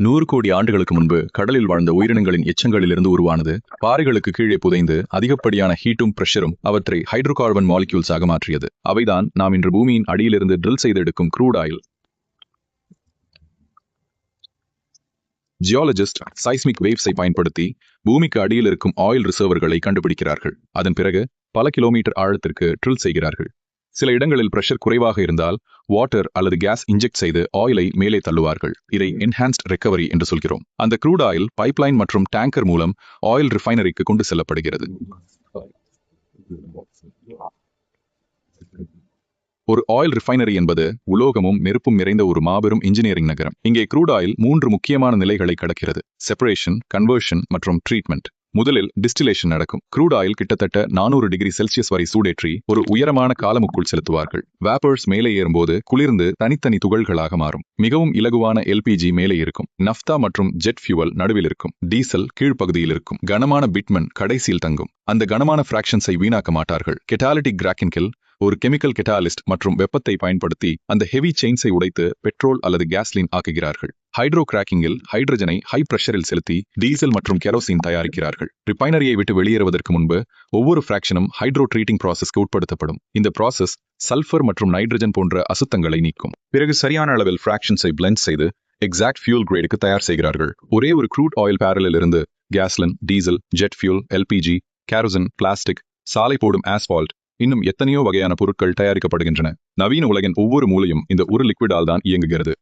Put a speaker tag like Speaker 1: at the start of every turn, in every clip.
Speaker 1: 100 கோடி ஆண்டுகளுக்கு முன்பு கடலில் வாழ்ந்த உயிரினங்களின் எச்சங்களிலிருந்து உருவானது. பாறைகளுக்கு கீழே புதைந்து அதிகப்படியான ஹீட்டும் பிரஷரும் அவற்றை ஹைட்ரோகார்பன் மாலிக்யூல்ஸாக மாற்றியது. அவைதான் நாம் இன்று பூமியின் அடியிலிருந்து ட்ரில் செய்து எடுக்கும் க்ரூட் ஆயில். ஜியாலஜிஸ்ட் சைஸ்மிக் வேவ்ஸை பயன்படுத்தி பூமிக்கு அடியில் இருக்கும் ஆயில் ரிசர்வர்களை கண்டுபிடிக்கிறார்கள். அதன் பிறகு பல கிலோமீட்டர் ஆழத்திற்கு ட்ரில் செய்கிறார்கள். சில இடங்களில் பிரஷர் குறைவாக இருந்தால் வாட்டர் அல்லது கேஸ் இன்ஜெக்ட் செய்து ஆயிலை மேலே தள்ளுவார்கள். இதை என்ஹான்ஸ்ட் ரெக்கவரி என்று சொல்கிறோம். அந்த க்ரூட் ஆயில் பைப்லைன் மற்றும் டேங்கர் மூலம் ஆயில் ரிஃபைனரிக்கு கொண்டு செல்லப்படுகிறது. ஒரு ஆயில் ரிஃபைனரி என்பது உலோகமும் நெருப்பும் நிறைந்த ஒரு மாபெரும் இன்ஜினியரிங் நகரம். இங்கே க்ரூட் ஆயில் 3 முக்கியமான நிலைகளை கடக்கிறது: செப்பரேஷன், கன்வர்ஷன் மற்றும் ட்ரீட்மெண்ட். முதலில் டிஸ்டிலேஷன் நடக்கும். க்ரூட் ஆயில் கிட்டத்தட்ட 400 டிகிரி செல்சியஸ் வரை சூடேற்றி ஒரு உயரமான காலமுக்குள் செலுத்துவார்கள். வேப்பர்ஸ் மேலே ஏறும்போது குளிர்ந்து தனித்தனி துகள்களாக மாறும். மிகவும் இலகுவான எல்பிஜி மேலே இருக்கும். நஃப்தா மற்றும் ஜெட் ஃபியூவல் நடுவில் இருக்கும். டீசல் கீழ்ப்பகுதியில் இருக்கும். கனமான பிட்மன் கடைசியில் தங்கும். அந்த கனமான ஃபிராக்ஷன்ஸை வீணாக்க மாட்டார்கள். கெட்டாலிட்டிக் கிராக்கின்கில் ஒரு கெமிக்கல் கெட்டாலிஸ்ட் மற்றும் வெப்பத்தை பயன்படுத்தி அந்த ஹெவி செயின்ஸை உடைத்து பெட்ரோல் அல்லது கேஸ்லின் ஆக்குகிறார்கள். ஹைட்ரோ கிராக்கிங்கில் ஹைட்ரஜனை ஹை பிரஷரில் செலுத்தி டீசல் மற்றும் கெரோசின் தயாரிக்கிறார்கள். ரிஃபைனரியை விட்டு வெளியேறுவதற்கு முன்பு ஒவ்வொரு ஃபிராக்ஷனும் ஹைட்ரோ ட்ரீட்டிங் ப்ராசஸ்க்கு உட்படுத்தப்படும். இந்த ப்ராசஸ் சல்ஃபர் மற்றும் நைட்ரஜன் போன்ற அசுத்தங்களை நீக்கும். பிறகு சரியான அளவில் ஃபிராக்ஷன்ஸை பிளெண்ட் செய்து எக்ஸாக்ட் ஃபியூல் கிரேடுக்கு தயார் செய்கிறார்கள். ஒரே ஒரு க்ரூட் ஆயில் பேரலில் இருந்து gasoline, diesel, jet fuel, LPG, kerosene, plastic, சாலை போடும் ஆஸ்பால்ட், இன்னும் எத்தனையோ வகையான பொருட்கள் தயாரிக்கப்படுகின்றன. நவீன உலகின் ஒவ்வொரு மூலையும் இந்த ஒரு லிக்விடால் தான் இயங்குகிறது.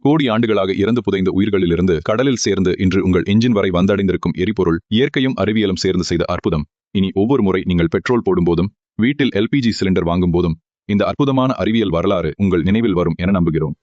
Speaker 1: கோடி ஆண்டுகளாக இறந்து புதைந்த உயிர்களிலிருந்து கடலில் சேர்ந்து இன்று உங்கள் என்ஜின் வரை வந்தடைந்திருக்கும் எரிபொருள் இயற்கையும் அறிவியலும் சேர்ந்து செய்த அற்புதம். இனி ஒவ்வொரு முறை நீங்கள் பெட்ரோல் போடும் போதும் வீட்டில் எல்பிஜி சிலிண்டர் வாங்கும் போதும் இந்த அற்புதமான அறிவியல் வரலாறு உங்கள் நினைவில் வரும் என நம்புகிறோம்.